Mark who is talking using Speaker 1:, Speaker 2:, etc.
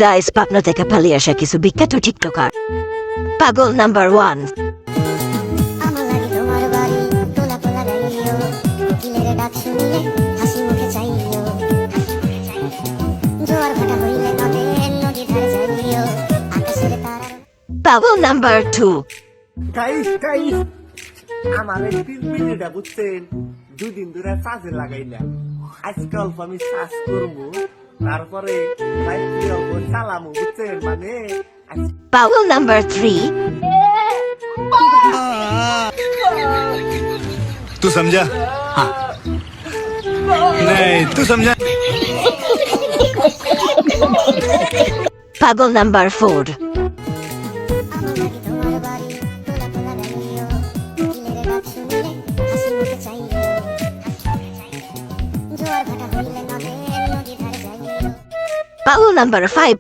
Speaker 1: Guys Pabna থেকে পালিয়ে আসা কিছু বিখ্যাত টিকটকার। পাগল নাম্বার 1।
Speaker 2: আমার লাগে তোমার বাড়ি তোলা তোলা গাইও কোকিলের ডাক শুনিলে হাসি মুখে চাইও জোয়ার ভাটা হইলে নদী ধারে যাইও আকাশের তারা।
Speaker 1: পাগল নাম্বার 2।
Speaker 3: গাইস আমার এই পিলপিলিটা বুঝছেন দুদিন ধরে চার্জে লাগাই না আজকে অল্প আমি চার্জ করবো তারপরে চালামো বুঝছেন মানে
Speaker 1: পাগল নাম্বার 3।
Speaker 4: तू समझा? हाँ। नहीं तू समझा?
Speaker 1: পাগল নাম্বার 4।
Speaker 2: আমার লাগে তোমার বাড়ি তোলা তোলা গাইও কোকিলের ডাক শুনিলে হাসি মুখে চাইও জোয়ার ভাটা হইলে নদী ধারে যাইও।
Speaker 1: পাগল নাম্বার 5।